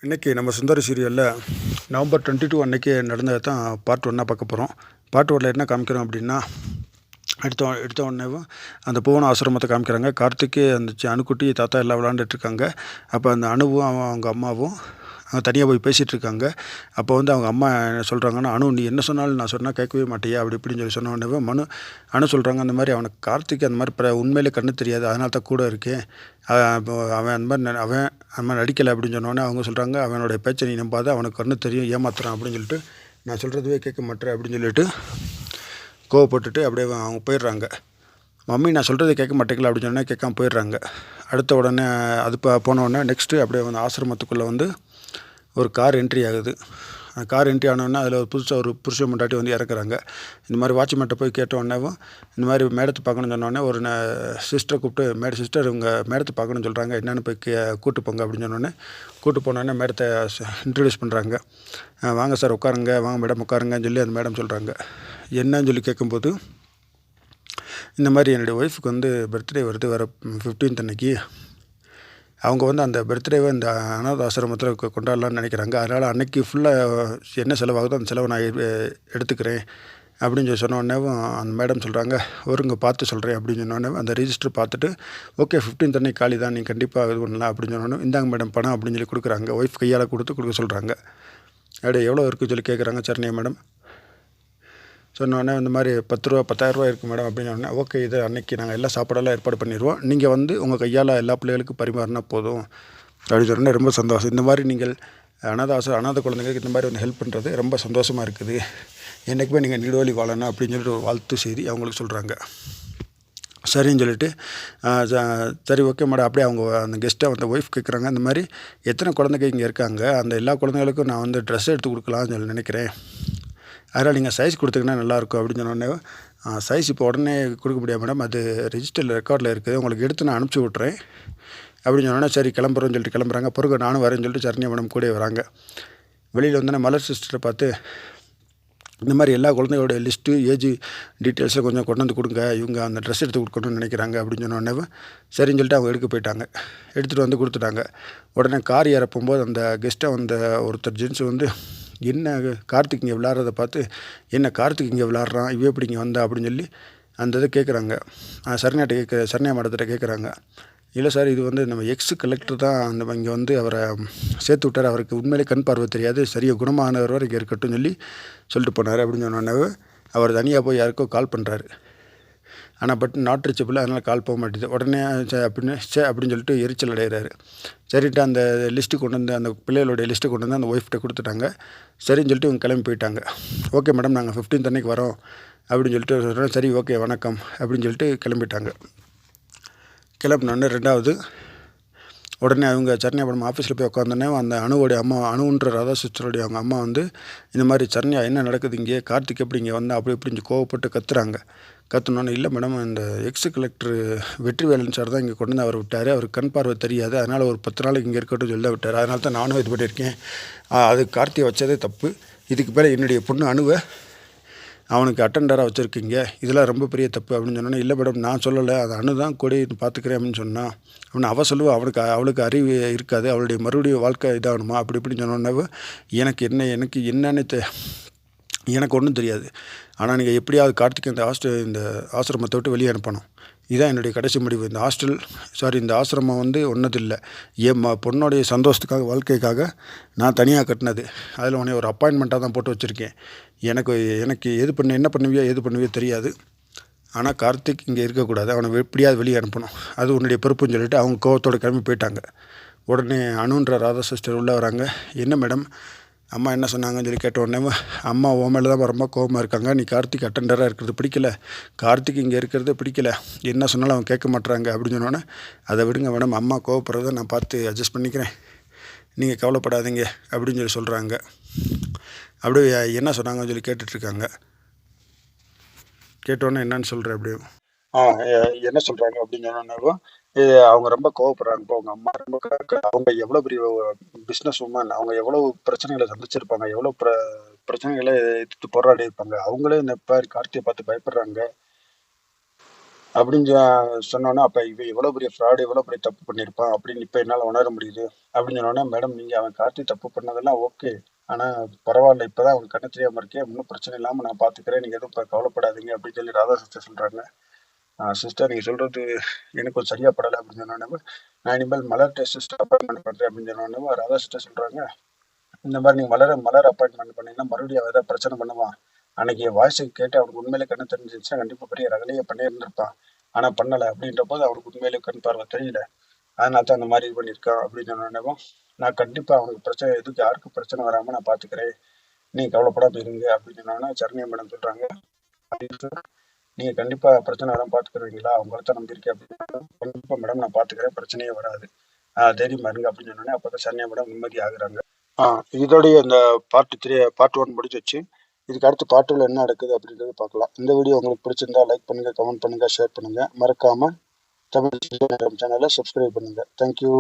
இன்றைக்கி நம்ம சுந்தரி சீரியலில் நவம்பர் 22 அன்னைக்கு நடந்ததை தான் பார்ட் 1 பார்க்க போகிறோம். பார்ட் 1ல் என்ன காமிக்கிறோம் அப்படின்னா, எடுத்த உடனேவும் அந்த பூவன ஆசிரமத்தை காமிக்கிறாங்க. கார்த்திக்கு அந்த அணுக்குட்டி தாத்தா எல்லாம் விளாண்டுட்ருக்காங்க. அப்போ அந்த அணுவும் அவங்க அம்மாவும் தனியாக போய் பேசிகிட்டு இருக்காங்க. அப்போ வந்து அவங்க அம்மா என்ன சொல்கிறாங்கன்னா, அணு நீ என்ன சொன்னாலும் நான் சொன்னால் கேட்கவே மாட்டியா அப்படி இப்படின்னு சொல்லி சொன்ன உடனே அணு சொல்கிறாங்க, அந்த மாதிரி அவனுக்கு கார்த்திக் அந்த மாதிரி உண்மையிலே கண்ணு தெரியாது, அதனால தான் கூட இருக்கேன். இப்போ அவன் அந்த மாதிரி அந்த மாதிரி நடிக்கலை அப்படின்னு சொன்னோடனே அவங்க சொல்கிறாங்க, அவனுடைய பேச்சை நீ நம்பாத, அவனுக்கு கண்ணு தெரியும், ஏமாத்துறான் அப்படின்னு சொல்லிட்டு நான் சொல்கிறதுவே கேட்க மாட்டேன் அப்படின்னு சொல்லிட்டு கோவப்பட்டுட்டு அப்படியே அவங்க போயிடுறாங்க. மம்மி நான் சொல்கிறத கேட்க மாட்டேங்களா அப்படின்னு சொன்னால் கேட்காம போயிடுறாங்க. அடுத்த உடனே அது போன உடனே நெக்ஸ்ட்டு அப்படியே வந்து ஆசிரமத்துக்குள்ளே வந்து ஒரு கார் என்ட்ரி ஆகுது. கார் என்ட்ரி ஆனோடனே அதில் புதுசாக ஒரு புருஷன் முன்னாடி வந்து இறக்குறாங்க. இந்த மாதிரி வாட்ச்மேன்ட்ட போய் கேட்ட உடனேவும் இந்த மாதிரி மேடத்தை பார்க்கணும்னு சொன்னோடனே ஒரு சிஸ்டரை கூப்பிட்டு சிஸ்டர் இவங்க மேடத்தை பார்க்கணும்னு சொல்கிறாங்க, என்னென்னு போய் கூப்பிட்டு போங்க அப்படின்னு சொன்னோடனே கூப்பிட்டு போனோடனே மேடத்தை இன்ட்ரடியூஸ் பண்ணுறாங்க. வாங்க சார் உட்காருங்க, வாங்க மேடம் உட்காருங்கன்னு சொல்லி அந்த மேடம் சொல்கிறாங்க. என்னன்னு சொல்லி கேட்கும்போது, இந்த மாதிரி என்னுடைய ஒய்ஃபுக்கு வந்து பர்த்டே வருது வர 15th அன்னைக்கு. அவங்க வந்து அந்த பர்த்டேவை இந்த அனாத ஆசிரமத்தில் கொண்டாடலான்னு நினைக்கிறாங்க. அதனால் அன்றைக்கி ஃபுல்லாக என்ன செலவாகுதோ அந்த செலவை நான் எடுத்துக்கிறேன் அப்படின்னு சொல்லி சொன்ன உடனே அந்த மேடம் சொல்கிறாங்க, ஒருங்க பார்த்து சொல்கிறேன் அப்படின்னு சொன்னோடனே அந்த ரிஜிஸ்டர் பார்த்துட்டு, ஓகே 15th அன்னைக்கு காலி தான், நீங்கள் கண்டிப்பாக இது பண்ணலாம் அப்படின்னு சொன்னோன்னே, இந்தாங்க மேடம் பணம் அப்படின்னு சொல்லி கொடுக்குறாங்க. ஒய்ஃப் கையால் கொடுக்க சொல்கிறாங்க. அப்படியே எவ்வளோ இருக்குன்னு சொல்லி கேட்குறாங்க. சரிண்ணே மேடம் சொன்னோடனே இந்த மாதிரி 10 ரூபா 10,000 இருக்குது மேடம் அப்படின்னு சொன்னேன். ஓகே, இது அன்றைக்கி நாங்கள் எல்லாம் சாப்பாடெல்லாம் ஏற்பாடு பண்ணிடுவோம், நீங்கள் வந்து உங்கள் கையால் எல்லா பிள்ளைகளுக்கும் பரிமாறினா போதும் அப்படின்னு சொன்னேன். ரொம்ப சந்தோஷம். இந்த மாதிரி நீங்கள் அனாதை குழந்தைங்களுக்கு இந்த மாதிரி வந்து ஹெல்ப் பண்ணுறது ரொம்ப சந்தோஷமாக இருக்குது, என்றைக்குமே நீங்கள் நீடோழி வாழணும் அப்படின்னு சொல்லிட்டு ஒரு வாழ்த்து செய்தி அவங்களுக்கு சொல்கிறாங்க. சரின்னு சொல்லிட்டு சரி ஓகே மேடம். அப்படியே அவங்க அந்த கெஸ்ட்டை வந்து ஒய்ஃப் கேட்குறாங்க, இந்த மாதிரி எத்தனை குழந்தைங்க இங்கே இருக்காங்க, அந்த எல்லா குழந்தைங்களுக்கும் நான் வந்து ட்ரெஸ் எடுத்து கொடுக்கலான்னு சொல்லி நினைக்கிறேன், அதனால் நீங்கள் சைஸ் கொடுத்தீங்கன்னா நல்லாயிருக்கும் அப்படின்னு சொன்னோடனே, சைஸ் இப்போ உடனே கொடுக்க முடியாது மேடம், அது ரெஜிஸ்டரில் ரெக்கார்டில் இருக்குது, உங்களுக்கு எடுத்து நான் அனுப்பிச்சி விட்றேன் அப்படின்னு சொன்னோன்னே, சரி கிளம்புறோன்னு சொல்லிட்டு கிளம்புறாங்க. பிறகு நானும் வரேன்னு சொல்லிட்டு சரண்யா மேடம் கூட வராங்க. வெளியில் வந்தோன்னே மலர் சிஸ்டரை பார்த்து, இந்த மாதிரி எல்லா குழந்தைகளுடைய லிஸ்ட்டு ஏஜ் டீட்டெயில்ஸை கொஞ்சம் கொண்டு வந்து கொடுங்க, இவங்க அந்த ட்ரெஸ் எடுத்து கொடுக்கணும்னு நினைக்கிறாங்க அப்படின்னு சொன்னோடனே சரின்னு சொல்லிட்டு அவங்க எடுக்க போயிட்டாங்க. எடுத்துகிட்டு வந்து கொடுத்துட்டாங்க. உடனே கார் ஏற போகும்போது அந்த கெஸ்ட்டை வந்த ஒருத்தர் ஜென்ஸ் வந்து, என்ன கார்த்திக் இங்கே விளாட்றத பார்த்து, என்ன கார்த்திக் இங்கே விளாட்றான், இவ எப்படி இங்கே வந்தா அப்படின்னு சொல்லி அந்த இதை கேட்குறாங்க. சரண்யா மேடத்திட்ட கேட்குறாங்க. இல்லை சார், இது வந்து நம்ம எக்ஸ் கலெக்டர் தான் அந்த இங்கே வந்து அவரை சேர்த்து விட்டார், அவருக்கு உண்மையிலே கண் பார்வை தெரியாது, சரியாக குணமானவர் வரை இங்கே இருக்கட்டும்னு சொல்லிட்டு போனார் அப்படின்னு சொன்னோன்னே, அவர் தனியாக போய் யாருக்கோ கால் பண்ணுறாரு. ஆனால் பட் நாட் ரீச்சபிள், அதனால் கால் போக மாட்டேது. உடனே அப்படின்னு சொல்லிட்டு எரிச்சல் அடைகிறாரு. சரிட்டு அந்த லிஸ்ட்டு கொண்டு வந்து அந்த பிள்ளைகளுடைய லிஸ்ட்டு கொண்டு வந்து அந்த ஒய்ஃப்கிட்ட கொடுத்துட்டாங்க. சரின்னு சொல்லிட்டு இவங்க கிளம்பி போயிட்டாங்க. ஓகே மேடம், நாங்கள் 15th அன்னைக்கு வரோம் அப்படின்னு சொல்லிட்டு சொல்கிறேன். சரி ஓகே வணக்கம் அப்படின்னு சொல்லிட்டு கிளம்பிட்டாங்க. கிளம்பினோடனே ரெண்டாவது உடனே அவங்க சரண்யா மேடம் ஆஃபீஸில் போய் உட்காந்தோடனே அந்த அணுன்ற ராதா சிஸ்டருடைய அவங்க அம்மா வந்து, இந்த மாதிரி சரண்யா என்ன நடக்குது இங்கே, கார்த்திக் எப்படி இங்கே வந்தால் அப்படி இப்படின்னு கோவப்பட்டு கத்துறாங்க. கற்றுனோன்னே, இல்லை மேடம், இந்த எக்ஸ் கலெக்டர் வெற்றிவேலன் சார் தான் இங்கே கொண்டு வந்து அவர் விட்டார், அவருக்கு கண் பார்வை தெரியாது, அதனால் ஒரு 10 நாளைக்கு இங்கே இருக்கட்டும் சொல்லி தான் விட்டார், அதனால தான் நானும் இது பண்ணியிருக்கேன், அது கார்த்தியை வச்சதே தப்பு, இதுக்கு மேலே என்னுடைய பொண்ணு அணுவை அவனுக்கு அட்டெண்டராக வச்சுருக்கீங்க, இதெல்லாம் ரொம்ப பெரிய தப்பு அப்படின்னு சொன்னோன்னே, இல்லை மேடம் நான் சொல்லலை, அது அணு தான் கூட பார்த்துக்கிறேன் அப்படின்னு சொன்னான் அப்படின்னு அவள் அவளுக்கு அறிவு இருக்காது, அவளுடைய மறுபடியும் வாழ்க்கை இதாகணுமா அப்படி இப்படின்னு சொன்னோன்னே, எனக்கு என்னன்னு எனக்கு ஒன்றும் தெரியாது, ஆனால் நீங்கள் எப்படியாவது கார்த்திக் இந்த ஆசிரமத்தை விட்டு வெளியே அனுப்பணும், இதுதான் என்னுடைய கடைசி முடிவு. இந்த ஆசிரமம் வந்து ஒன்றதில்லை, என் பொண்ணுடைய சந்தோஷத்துக்காக வாழ்க்கைக்காக நான் தனியாக கட்டினது, அதில் உன்னை ஒரு அப்பாயின்மெண்ட்டாக தான் போட்டு வச்சுருக்கேன், எனக்கு என்ன பண்ணுவியோ தெரியாது, ஆனால் கார்த்திக் இங்கே இருக்கக்கூடாது, அவனை எப்படியாவது வெளியே அனுப்பணும், அது உன்னுடைய பொறுப்புன்னு சொல்லிட்டு அவங்க கோவத்தோடு கிளம்பி போயிட்டாங்க. உடனே அணுன்ற ராதா சிஸ்டர் உள்ளே வராங்க. என்ன மேடம், அம்மா என்ன சொன்னாங்கன்னு சொல்லி கேட்ட உடனே, அம்மா உன் மேலே தான் ரொம்ப கோபமாக இருக்காங்க, நீ கார்த்திக் அட்டெண்டராக இருக்கிறது பிடிக்கல, கார்த்திக் இங்கே இருக்கிறது பிடிக்கல, என்ன சொன்னாலும் அவங்க கேட்க மாட்டுறாங்க அப்படின்னு சொன்னோன்னே, அதை விடுங்க மேடம், அம்மா கோவப்படுறத நான் பார்த்து அட்ஜஸ்ட் பண்ணிக்கிறேன், நீங்கள் கவலைப்படாதீங்க அப்படின்னு சொல்லி சொல்கிறாங்க. அப்படியே என்ன சொன்னாங்கன்னு சொல்லி கேட்டுட்ருக்காங்க. கேட்டோன்னே என்னன்னு சொல்கிறேன் அப்படியே என்ன சொல்கிறாங்க அப்படின்னு சொன்னோன்னே, அவங்க ரொம்ப கோவப்படுறாங்க. இப்போ அவங்க அம்மா ரொம்ப அவங்க எவ்வளோ பெரிய பிஸ்னஸ் உமன், அவங்க எவ்வளோ பிரச்சனைகளை சந்திச்சிருப்பாங்க, எவ்வளோ பிரச்சனைகளை எதிர்த்து போராடி இருப்பாங்க, அவங்களே இந்த பேர் கார்த்தியை பார்த்து பயப்படுறாங்க அப்படின்னு சொன்னோன்னே, அப்போ இவன் எவ்வளோ பெரிய ஃப்ராடு, எவ்வளோ பெரிய தப்பு பண்ணியிருப்பான் அப்படின்னு இப்போ என்னால் உணர முடியுது அப்படின்னு சொன்னோன்னே, மேடம் நீங்கள் அவன் கார்த்தி தப்பு பண்ணதெல்லாம் ஓகே, ஆனால் பரவாயில்ல, இப்போ தான் அவனுக்கு கண்ணு தெரியாமல் இருக்கே, இன்னும் பிரச்சனை இல்லாமல் நான் பார்த்துக்கிறேன், நீங்கள் எதுவும் இப்போ கவலைப்படாதீங்க அப்படின்னு சொல்லி ராதா சிஸ்டர் சொல்கிறாங்க. சிஸ்டர் நீங்கள் சொல்கிறது எனக்கு கொஞ்சம் சரியாக படலை அப்படின்னு சொன்னோன்னே, நான் இனிமேல் மலர் சிஸ்டர் அப்பாயின்மெண்ட் பண்ணுறேன் அப்படின்னு சொன்னோன்னே ராதா சிஸ்டர் சொல்கிறாங்க, இந்த மாதிரி நீங்கள் மலர் அப்பாயின்மெண்ட் பண்ணீங்கன்னா மறுபடியும் அவன் ஏதாவது பிரச்சனை பண்ணுவான். அன்னைக்கு வாய்ஸை கேட்டு அவனுக்கு உண்மையிலே கண்ணு தெரிஞ்சிருந்துச்சுன்னா கண்டிப்பாக பெரிய ரகலையே பண்ணியிருந்திருப்பான். ஆனால் பண்ணலை அப்படின்ற போது அவனுக்கு உண்மையிலே கண் பார்வை தெரியல, அதனால தான் அந்த மாதிரி இது பண்ணியிருக்கான் அப்படின்னு சொன்னோன்னே, நான் கண்டிப்பாக அவனுக்கு பிரச்சனை எதுக்கு யாருக்கும் பிரச்சனை வராமல் நான் பார்த்துக்கிறேன், நீங்கள் கவலைப்படாமல் இருங்க அப்படின்னு சொன்னோன்னா சரண்யா மேடம் சொல்கிறாங்க, நீங்கள் கண்டிப்பாக பிரச்சனை வராமல் பார்த்துக்கிறீங்களா, அவங்கள தான் நம்பியிருக்கேன் அப்படின்னு. கண்டிப்பாக மேடம் நான் பார்த்துக்கிறேன், பிரச்சனையே வராது, தைரியமாக இருங்க அப்படின்னு சொன்னோன்னே அப்போ தான் சரண்யா மேடம் நிம்மதி ஆகுறாங்க. இதோடைய இந்த பார்ட் 1 முடிஞ்சிச்சு. இதுக்கு அடுத்து பார்ட் 2ல என்ன நடக்குது அப்படின்றத பார்க்கலாம். இந்த வீடியோ உங்களுக்கு பிடிச்சிருந்தா லைக் பண்ணுங்க, கமெண்ட் பண்ணுங்க, ஷேர் பண்ணுங்க. மறக்காம தமிழ் சேனலை சப்ஸ்கிரைப் பண்ணுங்க. தேங்க்யூ.